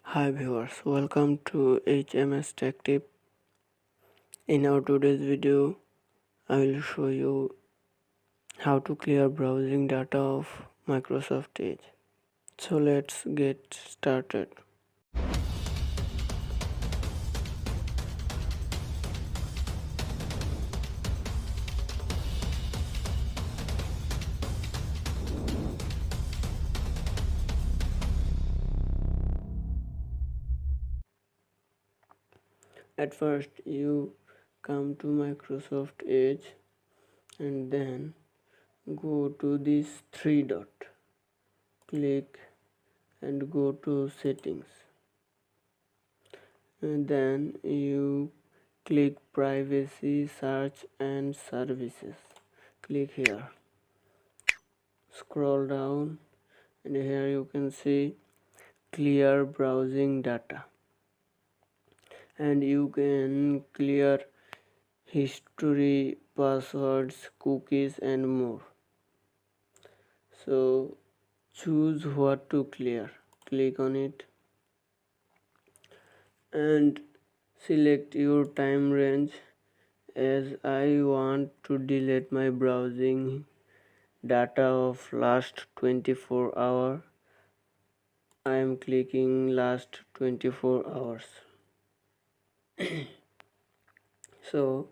Hi viewers, welcome to HMS Tech Tip. In our today's video, I will show you how to clear browsing data of Microsoft Edge. So let's get started. At first, you come to Microsoft Edge and then go to this three dot. Click and go to settings. And then you click privacy, search and services. Click here. Scroll down and here you can see clear browsing data, and you can clear history, passwords, cookies and more. So choose what to clear. Click on it and select your time range. As I want to delete my browsing data of last 24 hours, I am clicking last 24 hours. So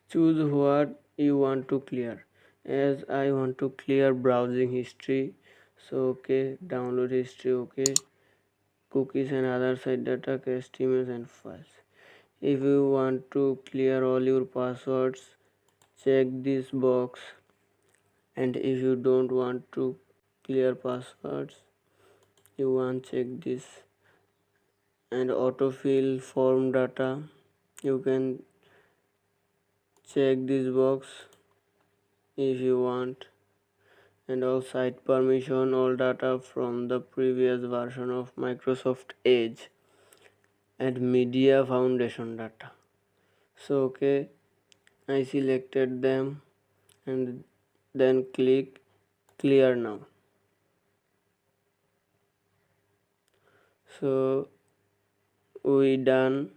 choose what you want to clear. As I want to clear browsing history, so okay, download history, okay, cookies and other site data, cached emails and files. If you want to clear all your passwords, check this box, and if you don't want to clear passwords, you want check this. And autofill form data, you can check this box if you want. And all site permission, all data from the previous version of Microsoft Edge and media foundation data. So okay, I selected them and then click clear now. So we done.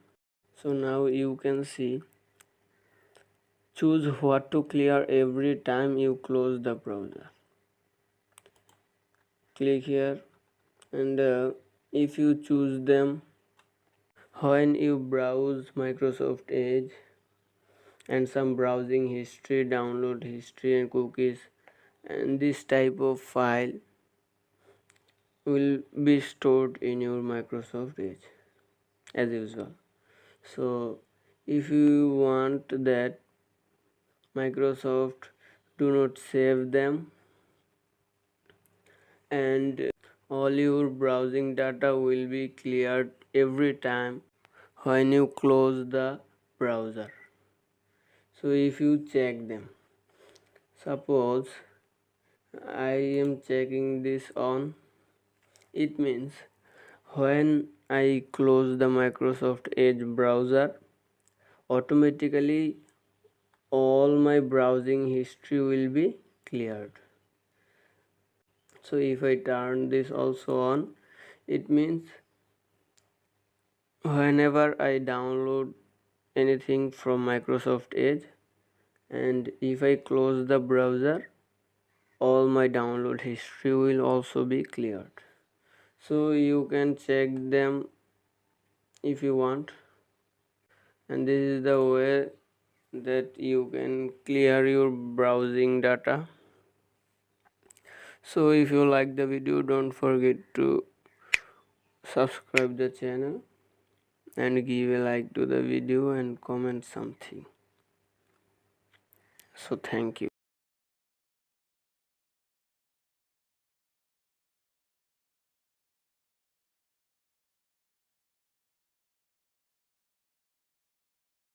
So now you can see, choose what to clear every time you close the browser. Click here, and if you choose them, when you browse Microsoft Edge and some browsing history, download history and cookies, and this type of file will be stored in your Microsoft Edge as usual. So if you want that Microsoft do not save them and all your browsing data will be cleared every time when you close the browser. So if you check them, suppose I am checking this on, it means when I close the Microsoft Edge browser, automatically all my browsing history will be cleared. So if I turn this also on, it means whenever I download anything from Microsoft Edge and if I close the browser, all my download history will also be cleared. So you can check them if you want, and this is the way that you can clear your browsing data. So if you like the video, don't forget to subscribe the channel and give a like to the video and comment something. So thank you.